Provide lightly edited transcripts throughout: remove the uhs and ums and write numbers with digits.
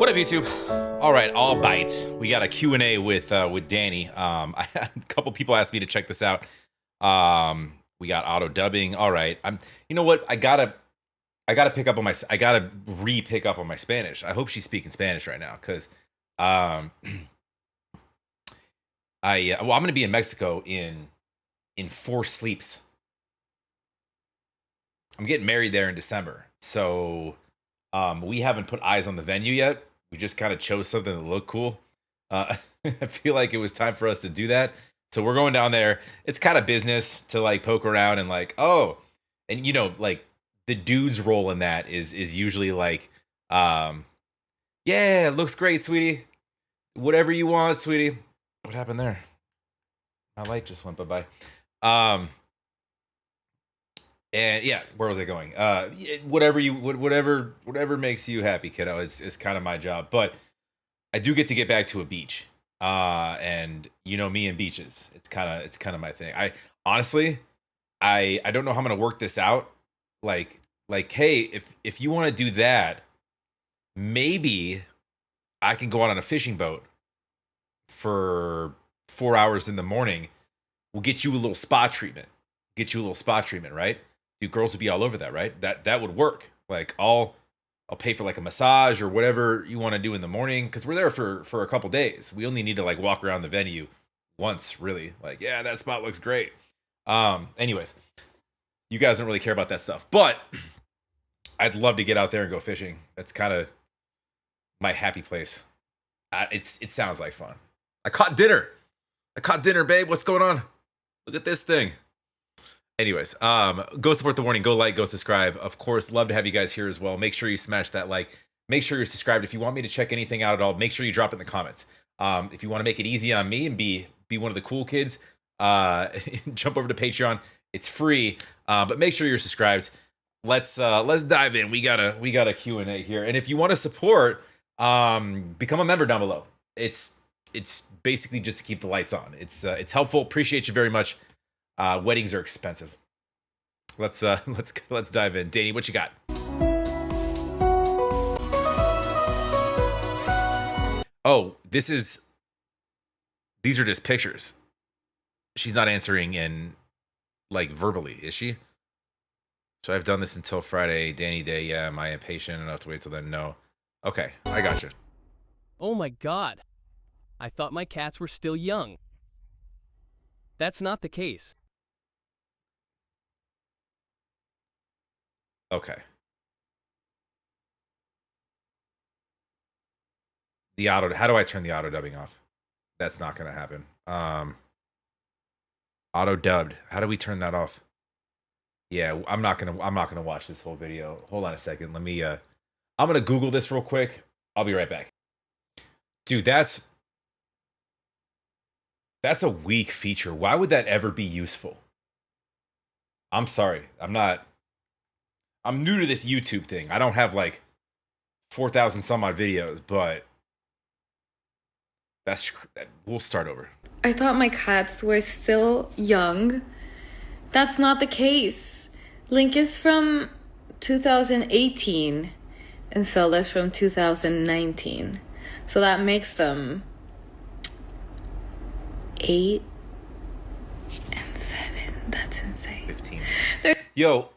What up, YouTube? All right, all bite. We got a Q&A with Danny. A couple people asked me to check this out. We got auto dubbing. All right, You know what? I gotta pick up on my. I gotta re-pick up on my Spanish. I hope she's speaking Spanish right now, cause well, I'm gonna be in Mexico in 4 sleeps. I'm getting married there in December, so we haven't put eyes on the venue yet. We just kind of chose something that looked cool. I feel like it was time for us to do that. So we're going down there. It's kind of business to like poke around and like, oh, and you know, like the dude's role in that is usually like, yeah, it looks great, sweetie. Whatever you want, sweetie. What happened there? My light just went bye-bye. And yeah, where was I going? Whatever makes you happy, kiddo, is kind of my job. But I do get to get back to a beach. And you know me and beaches. It's kind of my thing. I honestly, I don't know how I'm gonna work this out. Like, hey, if you want to do that, maybe I can go out on a fishing boat for 4 hours in the morning. We'll get you a little spa treatment. Right? Dude, girls would be all over that, right? That would work. Like I'll pay for like a massage or whatever you want to do in the morning, because we're there for a couple days. We only need to like walk around the venue once, really. Like, yeah, that spot looks great. Anyways, you guys don't really care about that stuff, but I'd love to get out there and go fishing. That's kind of my happy place. It sounds like fun. I caught dinner, babe. What's going on? Look at this thing. Anyways, go support the warning, go like, go subscribe. Of course, love to have you guys here as well. Make sure you smash that like. Make sure you're subscribed. If you want me to check anything out at all, make sure you drop it in the comments. If you want to make it easy on me and be one of the cool kids, jump over to Patreon. It's free, but make sure you're subscribed. Let's dive in. We got a Q&A here, and if you want to support, become a member down below. It's basically just to keep the lights on. It's helpful. Appreciate you very much. Weddings are expensive. Let's dive in. Danny, what you got? Oh, these are just pictures. She's not answering in like verbally, is she? So I've done this until Friday, Danny Day. Yeah, am I impatient enough to wait till then? No. Okay, I got you. Oh my God. I thought my cats were still young. That's not the case. Okay. How do I turn the auto dubbing off? That's not gonna happen. Auto dubbed. How do we turn that off? Yeah, I'm not gonna watch this whole video. Hold on a second. Let me I'm gonna Google this real quick. I'll be right back. Dude, that's a weak feature. Why would that ever be useful? I'm sorry. I'm new to this YouTube thing. I don't have like 4,000 some odd videos, but we'll start over. I thought my cats were still young. That's not the case. Link is from 2018 and Zelda's from 2019. So that makes them 8 and 7. That's insane. 15. Yo,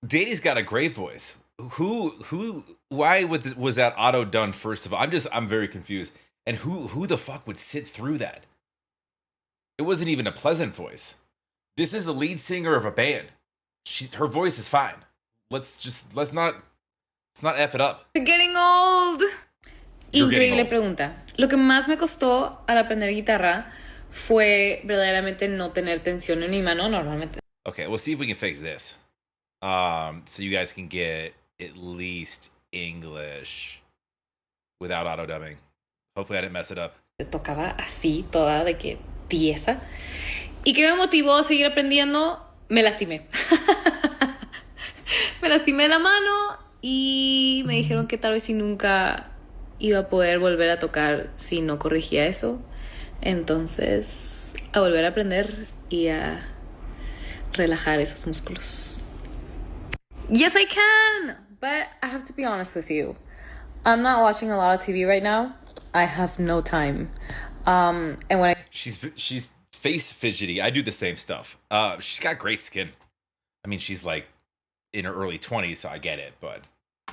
Danny's got a great voice. Why was that auto done first of all? I'm very confused. And who the fuck would sit through that? It wasn't even a pleasant voice. This is a lead singer of a band. Her voice is fine. Let's not F it up. We're getting old. Increíble old. Pregunta. Lo que más me costó al aprender guitarra fue verdaderamente no tener tensión en mi mano normalmente. Okay, we'll see if we can fix this. So you guys can get at least English without auto dubbing. Hopefully I didn't mess it up. Tocaba así, toda de que tiesa. ¿Y qué me motivó a seguir aprendiendo? Me lastimé. Me lastimé la mano y me dijeron que tal vez si nunca iba a poder volver a tocar si no corregía eso. Entonces, a volver a aprender y a relajar esos músculos. Yes, I can! But I have to be honest with you. I'm not watching a lot of TV right now. I have no time. And when She's face fidgety. I do the same stuff. She's got great skin. I mean, she's like in her early 20s, so I get it, but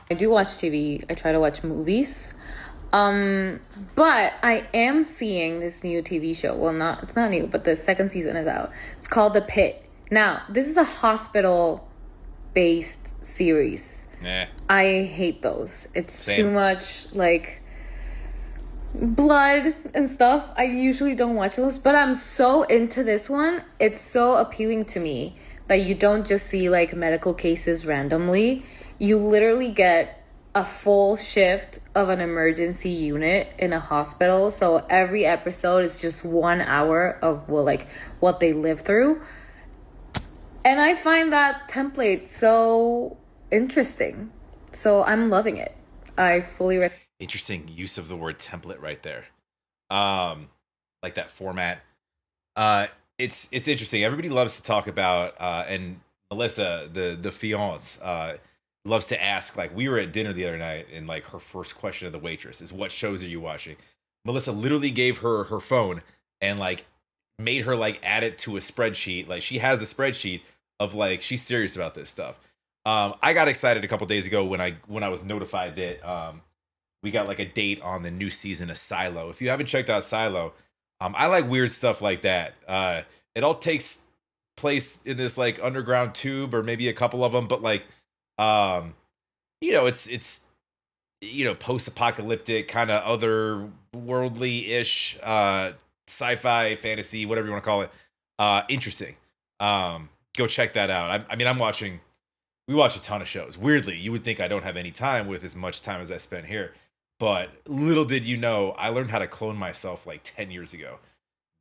I do watch TV, I try to watch movies. But I am seeing this new TV show. Well, it's not new, but the second season is out. It's called The Pit. Now, this is a hospital-based series. nah. I hate those. It's Same. too much like blood and stuff. I usually don't watch those, but I'm so into this one. It's so appealing to me that you don't just see like medical cases randomly. You literally get a full shift of an emergency unit in a hospital. So every episode is just 1 hour of what they live through. And I find that template so interesting. So I'm loving it. I fully recommend. Interesting use of the word template right there. Like that format. It's interesting. Everybody loves to talk about and Melissa, the fiance, loves to ask, like, we were at dinner the other night and like her first question of the waitress is, what shows are you watching? Melissa literally gave her phone and like made her like add it to a spreadsheet. Like she has a spreadsheet of like, she's serious about this stuff. I got excited a couple days ago when I was notified that we got like a date on the new season of Silo. If you haven't checked out Silo, I like weird stuff like that. It all takes place in this like underground tube, or maybe a couple of them, but like, it's post-apocalyptic, kind of otherworldly-ish, sci-fi, fantasy, whatever you want to call it. Interesting. Go check that out. I mean, we watch a ton of shows. Weirdly, you would think I don't have any time with as much time as I spend here. But little did you know, I learned how to clone myself like 10 years ago.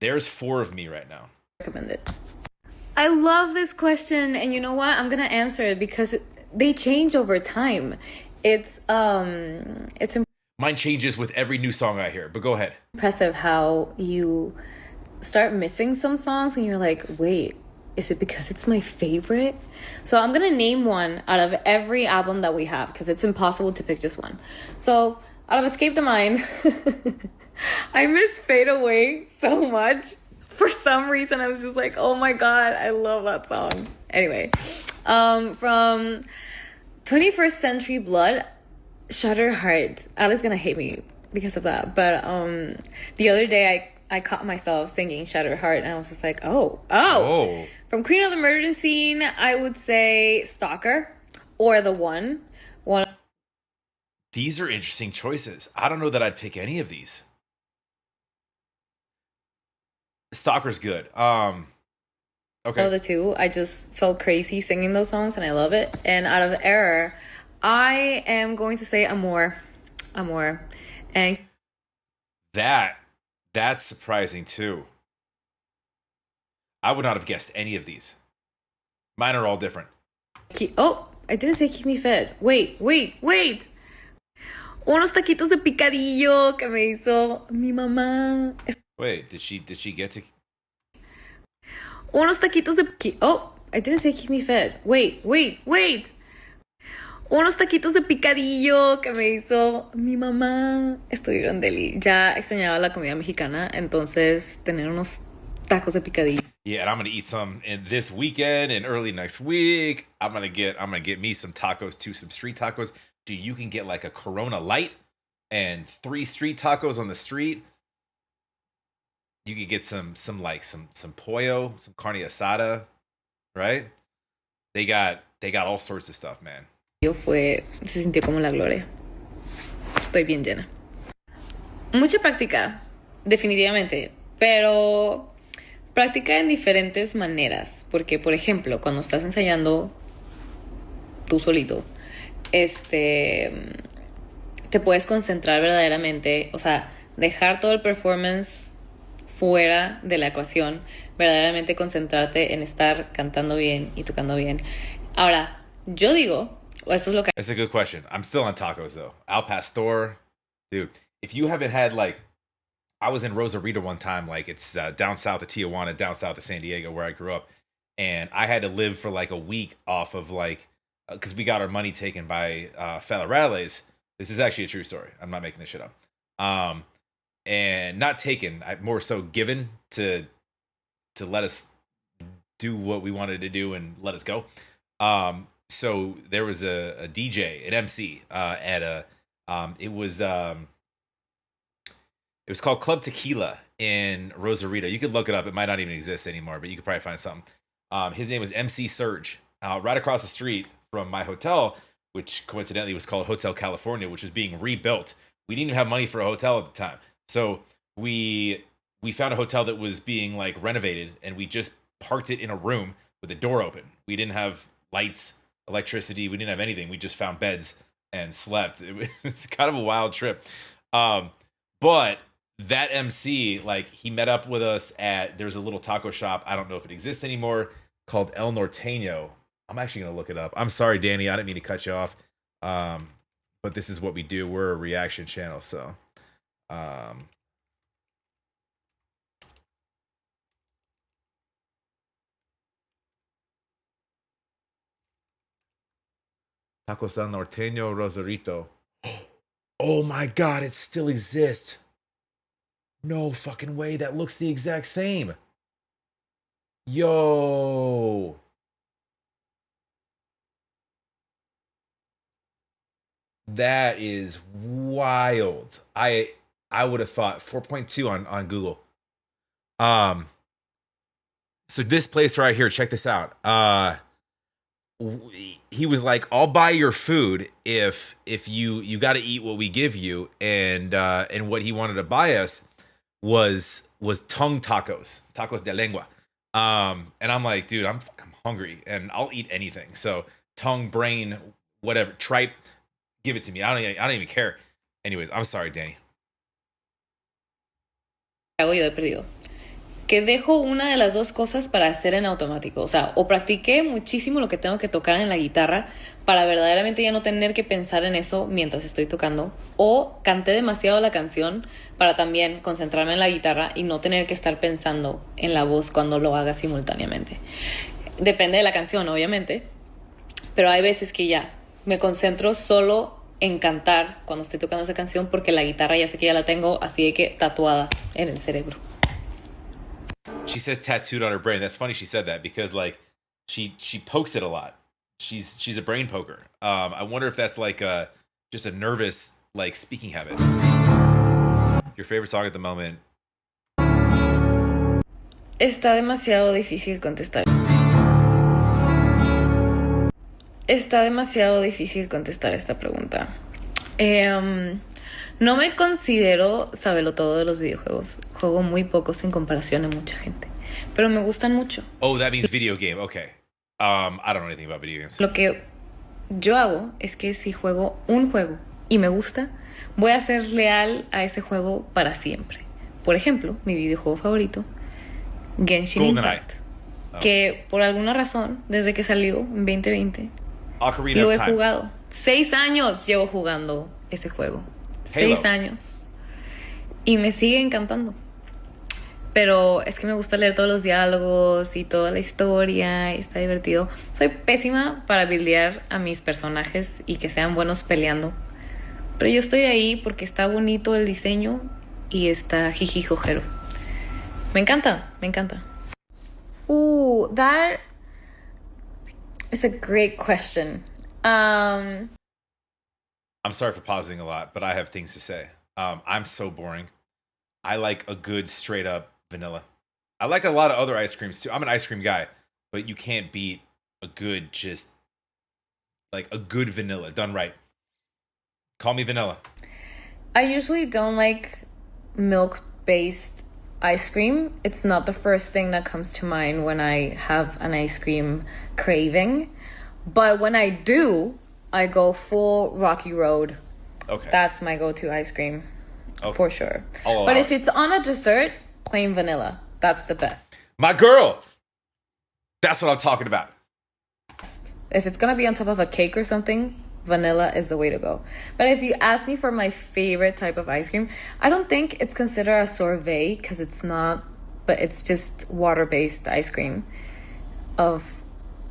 There's 4 of me right now. Recommend it. I love this question, and you know what? I'm gonna answer it because they change over time. It's Mine changes with every new song I hear, but go ahead. impressive how you start missing some songs and you're like, wait, is it because it's my favorite? So I'm gonna name one out of every album that we have because it's impossible to pick just one. So out of Escape the Mind, I miss Fade Away so much. For some reason, I was just like, oh my God, I love that song. Anyway, from 21st Century Blood, Shattered Heart. Ali's gonna hate me because of that. But the other day, I caught myself singing Shattered Heart, and I was just like, oh. From Queen of the Murder Scene, I would say Stalker or The One. These are interesting choices. I don't know that I'd pick any of these. Stalker's good. Okay. Of the two, I just felt crazy singing those songs, and I love it. And out of Error, I am going to say Amor. And That's surprising too. I would not have guessed any of these. Mine are all different. I didn't say Keep Me Fed. Wait. Unos taquitos de picadillo que me hizo mi mamá. Wait, did she get to? Unos taquitos de... I didn't say Keep Me Fed. Wait. Unos taquitos de picadillo que me hizo mi mamá. Estuvieron deli. Ya extrañaba la comida mexicana, entonces tener unos tacos de picadillo. Yeah, and I'm gonna eat some in this weekend and early next week. I'm gonna get me some tacos too, some street tacos. Dude, you can get like a Corona Light and 3 street tacos on the street. You could get some pollo, some carne asada, right? They got all sorts of stuff, man. Se sintió como la gloria. Estoy bien llena. Mucha práctica, definitivamente, pero práctica en diferentes maneras, porque por ejemplo, cuando estás ensayando tú solito, te puedes concentrar verdaderamente, o sea, dejar todo el performance fuera de la ecuación, verdaderamente concentrarte en estar cantando bien y tocando bien. Ahora, yo digo, esto es lo que... That's a good question. I'm still on tacos though. Al Pastor, dude. If you haven't had like, I was in Rosarito one time, like it's down south of Tijuana, down south of San Diego, where I grew up, and I had to live for like a week off of like because we got our money taken by Federales. This is actually a true story. I'm not making this shit up. And not taken, more so given to let us do what we wanted to do and let us go. So there was a DJ, an MC at a it was called Club Tequila in Rosarito. You could look it up. It might not even exist anymore, but you could probably find something. His name was MC Surge. Right across the street from my hotel, which coincidentally was called Hotel California, which was being rebuilt. We didn't even have money for a hotel at the time. So we found a hotel that was being like renovated, and we just parked it in a room with the door open. We didn't have lights, electricity. We didn't have anything. We just found beds and slept. It's kind of a wild trip. But that MC, like, he met up with us there's a little taco shop. I don't know if it exists anymore, called El Norteño. I'm actually going to look it up. I'm sorry, Danny. I didn't mean to cut you off. But this is what we do. We're a reaction channel. So, Tacos El Norteño Rosarito. Oh my God, it still exists. No fucking way. That looks the exact same. Yo. That is wild. I would have thought 4.2 on Google. So this place right here, check this out. He was like, "I'll buy your food if you got to eat what we give you," and what he wanted to buy us was tongue tacos de lengua. And I'm like, dude, I'm hungry and I'll eat anything. So tongue, brain, whatever, tripe, give it to me. I don't even care. Anyways, I'm sorry, Danny. Hago yo de perdido. Que dejo una de las dos cosas para hacer en automático. O sea, o practiqué muchísimo lo que tengo que tocar en la guitarra para verdaderamente ya no tener que pensar en eso mientras estoy tocando. O canté demasiado la canción para también concentrarme en la guitarra y no tener que estar pensando en la voz cuando lo haga simultáneamente. Depende de la canción, obviamente. Pero hay veces que ya me concentro solo en cantar cuando estoy tocando esa canción porque la guitarra ya sé que ya la tengo así de que tatuada en el cerebro. She says tattooed on her brain. That's funny she said that because like she pokes it a lot. She's a brain poker. I wonder if that's like just a nervous like speaking habit. Your favorite song at the moment? Está demasiado difícil contestar. Está demasiado difícil contestar esta pregunta. No me considero sabelotodo de los videojuegos. Juego muy pocos en comparación a mucha gente. Pero me gustan mucho. Oh, that means video game. Okay. I don't know anything about video games. Lo que yo hago es que si juego un juego y me gusta, voy a ser leal a ese juego para siempre. Por ejemplo, mi videojuego favorito, Genshin Impact. Oh. Que por alguna razón, desde que salió en 2020, Ocarina lo of he Time. jugado. 6 años llevo jugando ese juego. Halo. 6 años. Y me sigue encantando. Pero es que me gusta leer todos los diálogos y toda la historia. Y está divertido. Soy pésima para buildear a mis personajes y que sean buenos peleando. Pero yo estoy ahí porque está bonito el diseño y está jijijojero. Me encanta, me encanta. That is a great question. I'm sorry for pausing a lot, but I have things to say. I'm so boring. I like a good straight up vanilla. I like a lot of other ice creams too. I'm an ice cream guy, but you can't beat a good, just like a good vanilla done right. Call me vanilla. I usually don't like milk-based ice cream. It's not the first thing that comes to mind when I have an ice cream craving. But when I do, I go full Rocky Road. Okay. That's my go-to ice cream, for sure. But if it's on a dessert, plain vanilla. That's the best. My girl! That's what I'm talking about. If it's gonna be on top of a cake or something, vanilla is the way to go. But if you ask me for my favorite type of ice cream, I don't think it's considered a sorbet because it's not, but it's just water-based ice cream of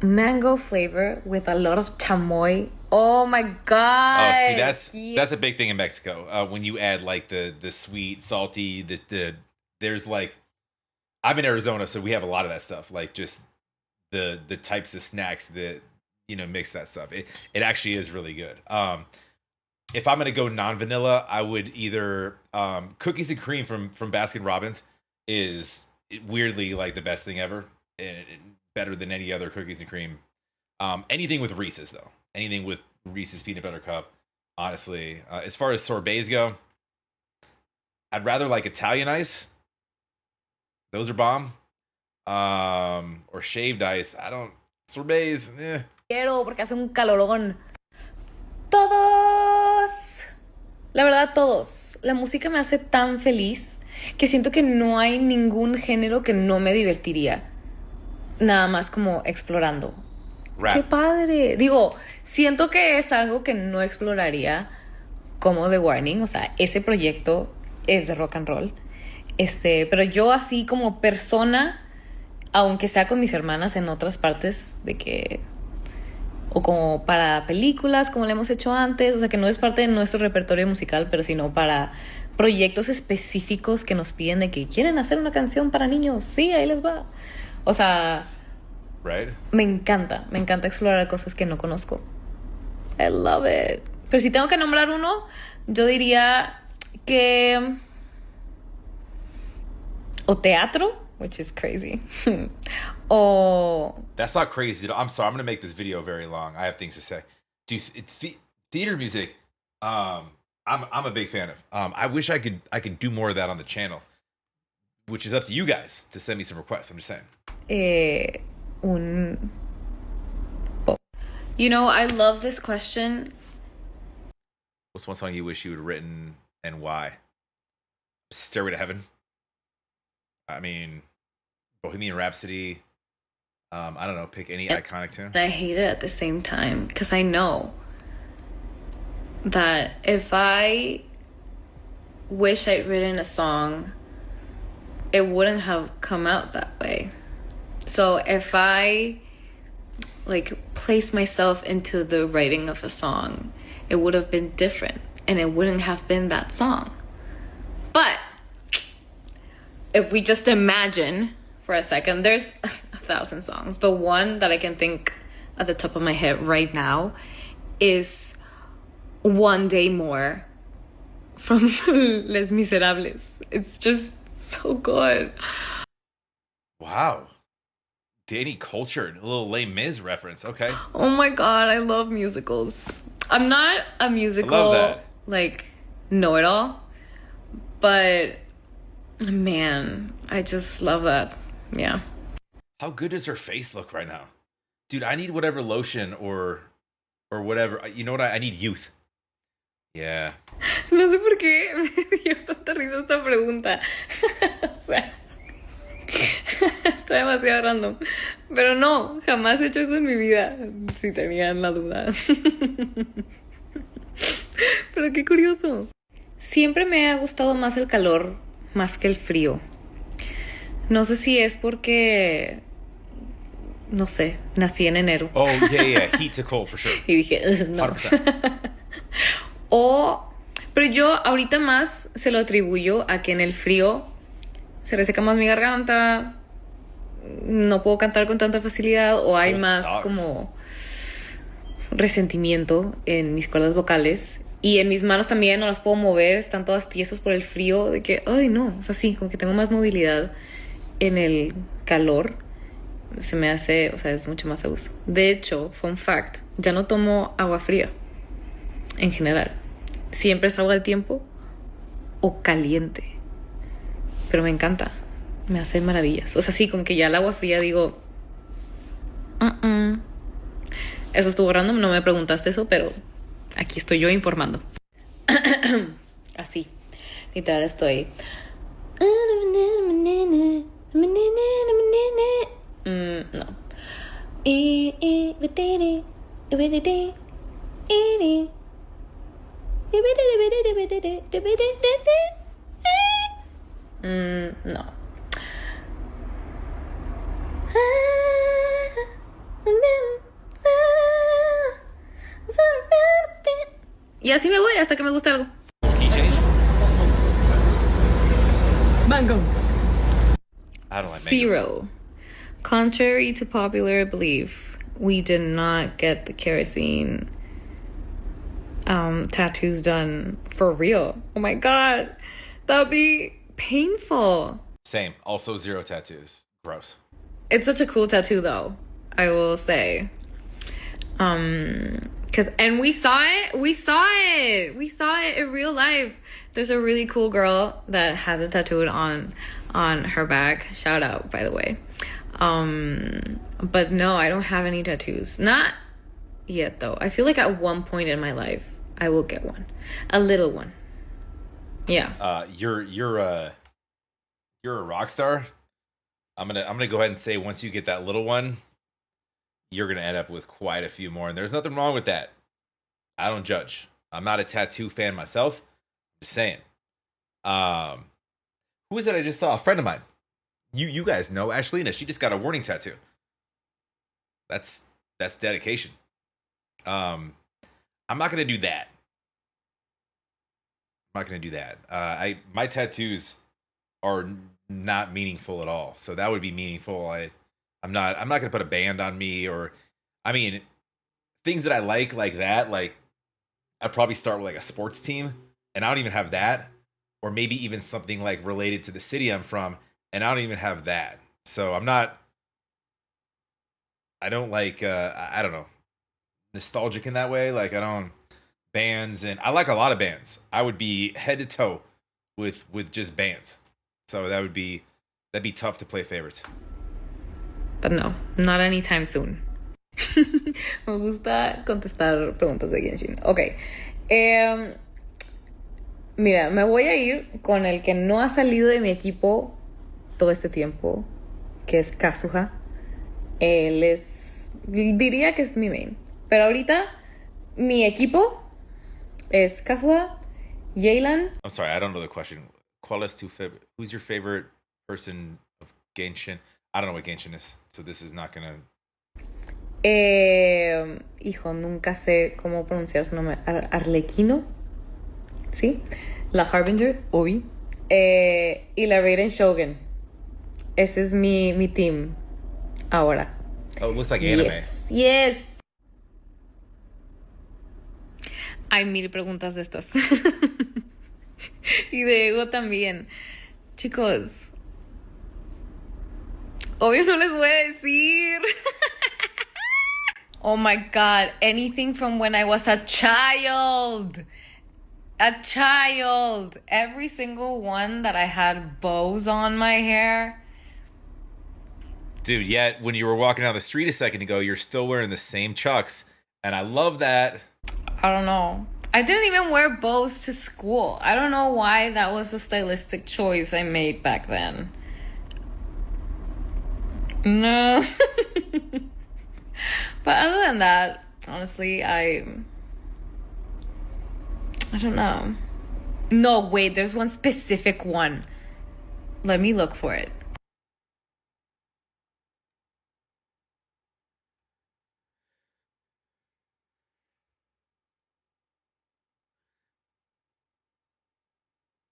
mango flavor with a lot of chamoy. Oh my god. Oh, see, that's a big thing in Mexico. When you add like the sweet, salty, there's like, I'm in Arizona, so we have a lot of that stuff. Like just the types of snacks that mix that stuff. It actually is really good. If I'm gonna go non-vanilla, I would either cookies and cream from Baskin Robbins is weirdly like the best thing ever, and better than any other cookies and cream. Anything with Reese's though, anything with Reese's peanut butter cup. Honestly, as far as sorbets go, I'd rather like Italian ice. Those are bomb. Or shaved ice. I don't. Sorbets. Quiero porque hace un calorón. Todos. La verdad, todos. La música me hace tan feliz que siento que no hay ningún género que no me divertiría. Nada más como explorando. Rap. ¡Qué padre! Digo, siento que es algo que no exploraría como The Warning. O sea, ese proyecto es de rock and roll. Pero yo así como persona, aunque sea con mis hermanas en otras partes de que... O como para películas, como lo hemos hecho antes. O sea, que no es parte de nuestro repertorio musical, pero sino para proyectos específicos que nos piden de que quieren hacer una canción para niños. Sí, ahí les va. O sea... Right. Me encanta explorar cosas que no conozco. I love it. Pero si tengo que nombrar uno, yo diría que... O teatro, which is crazy. O... That's not crazy. I'm sorry. I'm going to make this video very long. I have things to say. Dude, theater music, I'm a big fan of. I wish I could do more of that on the channel, which is up to you guys to send me some requests. I'm just saying. I love this question. What's one song you wish you had written and why? Stairway to Heaven. I mean, Bohemian Rhapsody. I don't know, pick any iconic tune. I hate it at the same time because I know that if I wish I'd written a song, it wouldn't have come out that way. So if I place myself into the writing of a song, it would have been different and it wouldn't have been that song. But if we just imagine for a second, there's 1,000 songs, but one that I can think at the top of my head right now is One Day More from Les Miserables. It's just so good. Wow. Danny cultured, a little Les Mis reference. Okay. Oh my god, I love musicals. I'm not a musical know-it-all, but man, I just love that. Yeah. How good does her face look right now? Dude, I need whatever lotion or whatever. You know what? I need youth. Yeah. No sé por qué me dio tanta risa esta pregunta. O sea, está demasiado random. Pero no, jamás he hecho eso en mi vida. Si tenían la duda. Pero qué curioso. Siempre me ha gustado más el calor más que el frío. No sé si es porque, no sé, nací en enero. Oh, yeah. Heat to cold, for sure. Y dije, no. 100%. Pero yo ahorita más se lo atribuyo a que en el frío se reseca más mi garganta, no puedo cantar con tanta facilidad o hay más como resentimiento en mis cuerdas vocales. Y en mis manos también no las puedo mover, están todas tiesas por el frío, de que, ay no, o sea, sí, como que tengo más movilidad en el calor, se me hace, o sea, es mucho más a gusto. De hecho, fun fact, ya no tomo agua fría, en general. Siempre es agua del tiempo o caliente, pero me encanta, me hace maravillas. O sea, sí, como que ya el agua fría digo, Eso estuvo random, no me preguntaste eso, pero aquí estoy yo informando. Así, literal estoy. No. No. Y así me voy hasta que me guste algo. Key change? Mango. I don't like mangoes. Zero. Contrary to popular belief, we did not get the kerosene tattoos done for real. Oh my god. That would be painful. Same. Also 0 tattoos. Gross. It's such a cool tattoo though, I will say. And we saw it in real life. There's a really cool girl that has it tattooed on her back. Shout out, by the way. But no, I don't have any tattoos. Not yet though. I feel like at one point in my life I will get one. A little one. Yeah. You're a rock star. I'm gonna go ahead and say once you get that little one, you're gonna end up with quite a few more, and there's nothing wrong with that. I don't judge. I'm not a tattoo fan myself. I'm just saying. Who is it I just saw? A friend of mine. You guys know Ashlina. She just got a warning tattoo. That's dedication. I'm not gonna do that. I'm not gonna do that. My tattoos are not meaningful at all. So that would be meaningful. I'm not gonna put a band on me, or I mean things that I like that. Like I'd probably start with like a sports team, and I don't even have that, or maybe even something like related to the city I'm from, and I don't even have that. So I don't like I don't know, nostalgic in that way. Like I don't bands, and I like a lot of bands. I would be head to toe with just bands. So that'd be tough to play favorites. But no, not anytime soon. Me gusta contestar preguntas de Genshin. Ok. Mira, me voy a ir con el que no ha salido de mi equipo todo este tiempo, que es Kazuha. Él es... diría que es mi main. Pero ahorita, mi equipo es Kazuha, Yelan. I'm sorry, I don't know the question. Who's your favorite person of Genshin? I don't know what Genshin is, so this is not gonna... Hijo, nunca sé cómo pronunciar su nombre. Arlequino, ¿sí? La Harbinger, Obi. Y la Raiden Shogun. Ese es mi team ahora. Oh, it looks like anime. Yes. Hay 1000 preguntas de estas. Y de ego también. Chicos, obvio no les voy a decir. Oh my god, anything from when I was a child. Every single one that I had bows on my hair. Dude, yet when you were walking down the street a second ago, you're still wearing the same Chucks, and I love that. I don't know. I didn't even wear bows to school. I don't know why that was a stylistic choice I made back then. No. But other than that, honestly, I don't know. No, wait, there's one specific one. Let me look for it.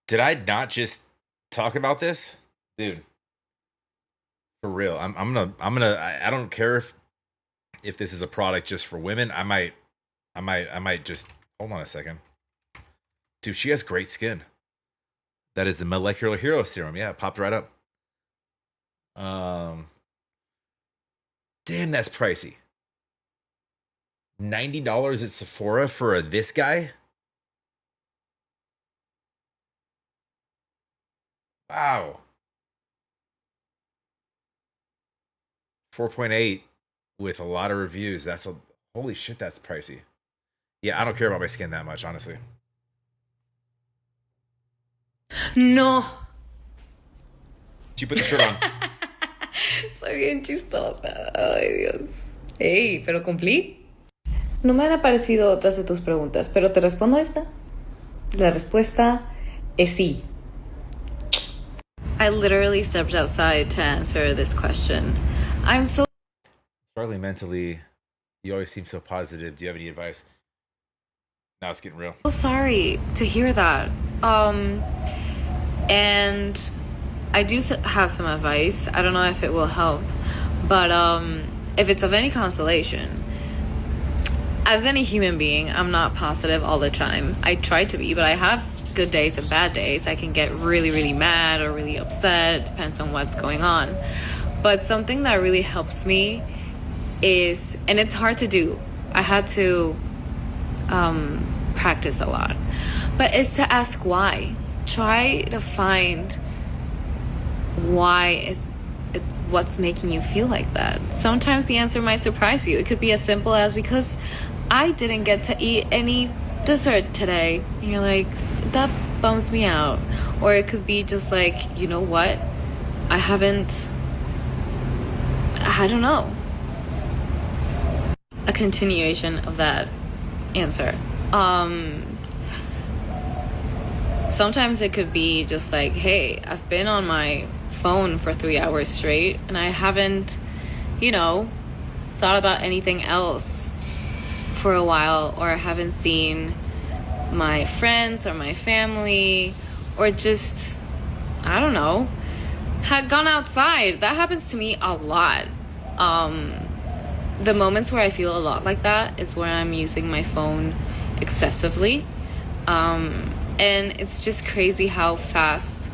Did I not just talk about this? Dude. For real. I'm gonna I don't care if this is a product just for women. I might just hold on a second. Dude, she has great skin. That is the Molecular Hero Serum. Yeah, it popped right up. Damn, that's pricey. $90 at Sephora for this guy? Wow. 4.8 with a lot of reviews. Holy shit, that's pricey. Yeah, I don't care about my skin that much, honestly. No. She put the shirt on. Soy bien chistosa. Ay, Dios. Ey, pero cumplí. No me han aparecido otras de tus preguntas, pero te respondo esta. La respuesta es sí. I literally stepped outside to answer this question. I'm so Struggling mentally. You always seem so positive. Do you have any advice? Now it's getting real. So sorry to hear that. Um, and I do have some advice. I don't know if it will help, but if it's of any consolation, as any human being, I'm not positive all the time. I try to be, but I have good days and bad days. I can get really, really mad or really upset, depends on what's going on. But something that really helps me is, and it's hard to do, I had to practice a lot, but it's to ask why. Try to find why is it, what's making you feel like that. Sometimes the answer might surprise you. It could be as simple as, because I didn't get to eat any dessert today. And you're like, that bums me out. Or it could be just like, you know what? I don't know. A continuation of that answer. Sometimes it could be just like, hey, I've been on my phone for 3 hours straight and I haven't, thought about anything else for a while, or I haven't seen my friends or my family, or just, I don't know, had gone outside. That happens to me a lot. The moments where I feel a lot like that is when I'm using my phone excessively. And it's just crazy how fast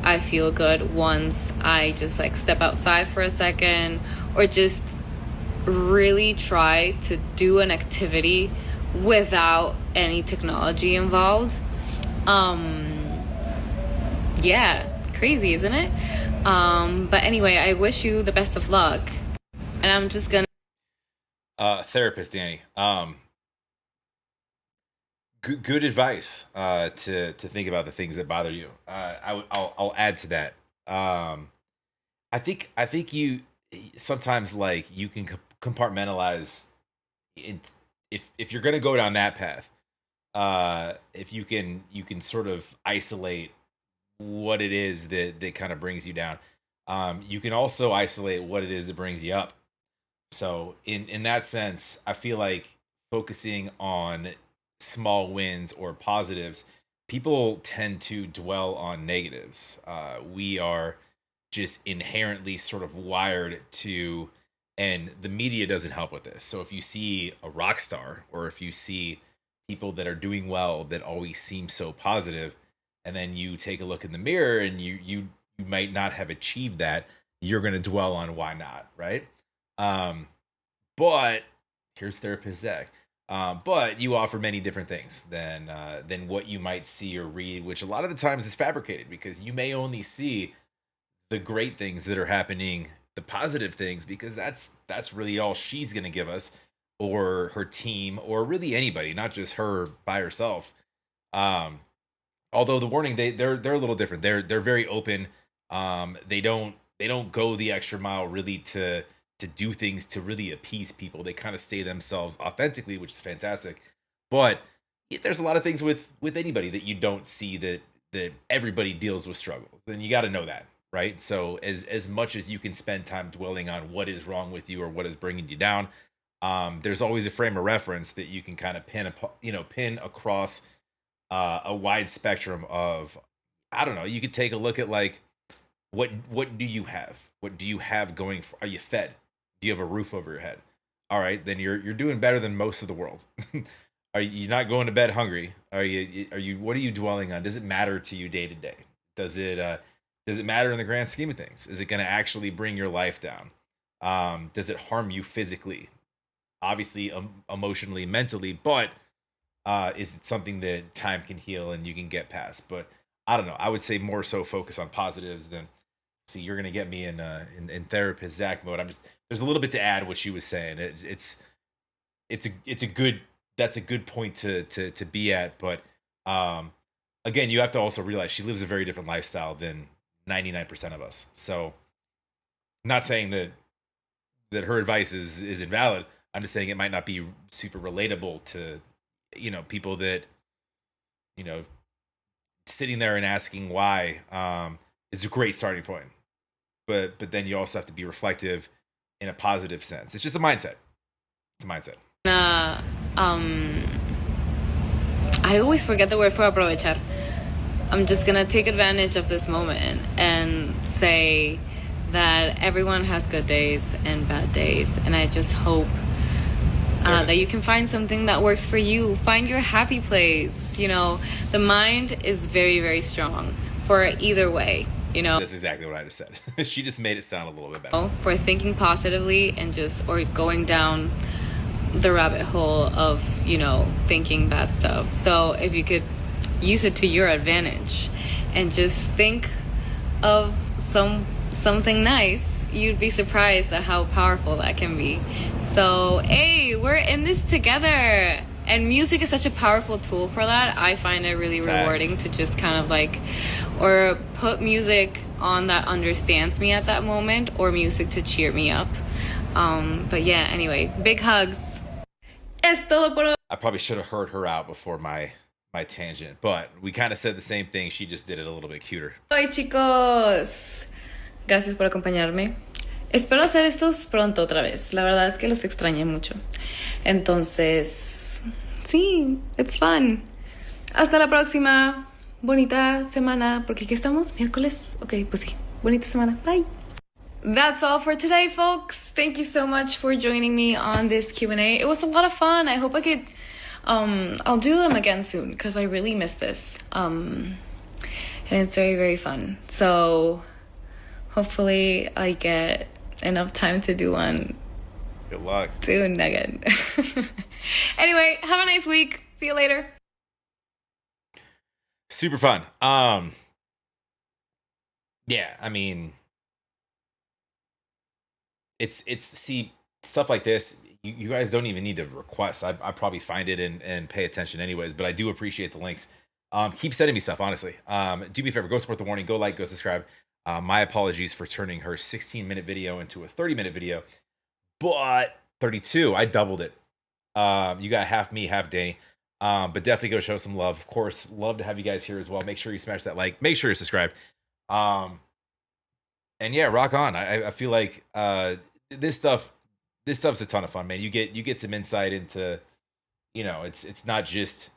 I feel good once I just like step outside for a second, or just really try to do an activity without any technology involved. Yeah, crazy, isn't it? But anyway, I wish you the best of luck. And I'm just gonna Therapist Danny. Good advice to think about the things that bother you. I'll add to that. I think you sometimes, like, you can compartmentalize it. If you're gonna go down that path, if you can sort of isolate what it is that kind of brings you down. You can also isolate what it is that brings you up. So in that sense, I feel like focusing on small wins or positives, people tend to dwell on negatives. We are just inherently sort of wired to, and the media doesn't help with this. So if you see a rock star, or if you see people that are doing well that always seem so positive, and then you take a look in the mirror and you might not have achieved that, you're going to dwell on why not, right? Um, but here's therapist Zach. But you offer many different things than what you might see or read, which a lot of the times is fabricated, because you may only see the great things that are happening, the positive things, because that's really all she's going to give us, or her team, or really anybody, not just her by herself. Um, Although the warning, they're a little different. They're very open. They don't go the extra mile really to do things to really appease people. They kind of stay themselves authentically, which is fantastic. But there's a lot of things with anybody that you don't see, that everybody deals with struggle. Then you got to know that, right? So as much as you can spend time dwelling on what is wrong with you or what is bringing you down, there's always a frame of reference that you can kind of pin across a wide spectrum of, I don't know. You could take a look at, like, what do you have? What do you have going for? Are you fed? Do you have a roof over your head? All right, then you're doing better than most of the world. Are you not going to bed hungry? Are you what are you dwelling on? Does it matter to you day to day? Does it matter in the grand scheme of things? Is it going to actually bring your life down? Does it harm you physically? Obviously, emotionally, mentally, but is it something that time can heal and you can get past? But I don't know. I would say more so focus on positives than, see, you're gonna get me in therapist Zach mode. I'm just, there's a little bit to add what she was saying. It's a good, that's a good point to be at. But again, you have to also realize she lives a very different lifestyle than 99% of us. So, not saying that her advice is invalid. I'm just saying it might not be super relatable to people that, you know sitting there and asking why, is a great starting point. But then you also have to be reflective in a positive sense. It's just a mindset. It's a mindset. uh, um I always forget the word for aprovechar. I'm just gonna take advantage of this moment and say that everyone has good days and bad days, and I just hope that you can find something that works for you. Find your happy place. You know, the mind is very, very strong for either way. You know, That's exactly what I just said. She just made it sound a little bit better. for thinking positively and just or going down the rabbit hole of, you know, thinking bad stuff. So if you could use it to your advantage and just think of something nice, you'd be surprised at how powerful that can be. So hey, we're in this together, and music is such a powerful tool for that. I find it really rewarding to just kind of like, or put music on that understands me at that moment, or music to cheer me up. But yeah, anyway, big hugs. Es todo por hoy. I probably should have heard her out before my tangent, but we kind of said the same thing. She just did it a little bit cuter. Hoy, chicos. Gracias por acompañarme. Espero hacer estos pronto otra vez. La verdad es que los extrañé mucho. Entonces, sí, it's fun. Hasta la próxima. Bonita semana. Porque aquí estamos, miércoles. Ok, pues sí. Bonita semana. Bye. That's all for today, folks. Thank you so much for joining me on this Q&A. It was a lot of fun. I hope I could... I'll do them again soon because I really miss this. And it's very, very fun. So hopefully I get enough time to do one Good luck. soon again. Anyway, have a nice week. See you later. Super fun. Yeah, I mean, it's see, stuff like this, you guys don't even need to request. I probably find it and pay attention anyways, but I do appreciate the links. Keep sending me stuff, honestly. Do me a favor, go support the warning, go like, go subscribe. My apologies for turning her 16-minute video into a 30-minute video, but 32, I doubled it. You got half me, half Danny. But definitely go show some love. Of course, love to have you guys here as well. Make sure you smash that like, make sure you're subscribed. And yeah, rock on. I feel like this stuff's a ton of fun, man. You get some insight into, you know, it's not just,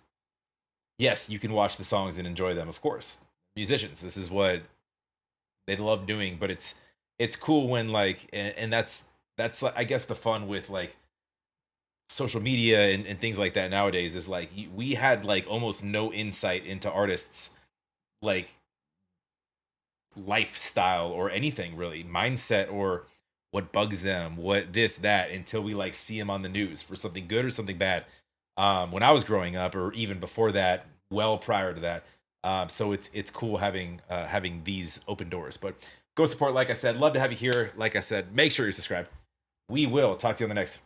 yes, you can watch the songs and enjoy them, of course. Musicians, this is what they love doing, but it's cool when like, and that's like, I guess the fun with like social media and things like that nowadays is like we had like almost no insight into artists like lifestyle or anything really, mindset or what bugs them, what this that, until we like see them on the news for something good or something bad. When I was growing up, or even before that, well prior to that. So it's cool having these open doors. But go support, like I said. Love to have you here. Like I said, make sure you're subscribed. We will talk to you on the next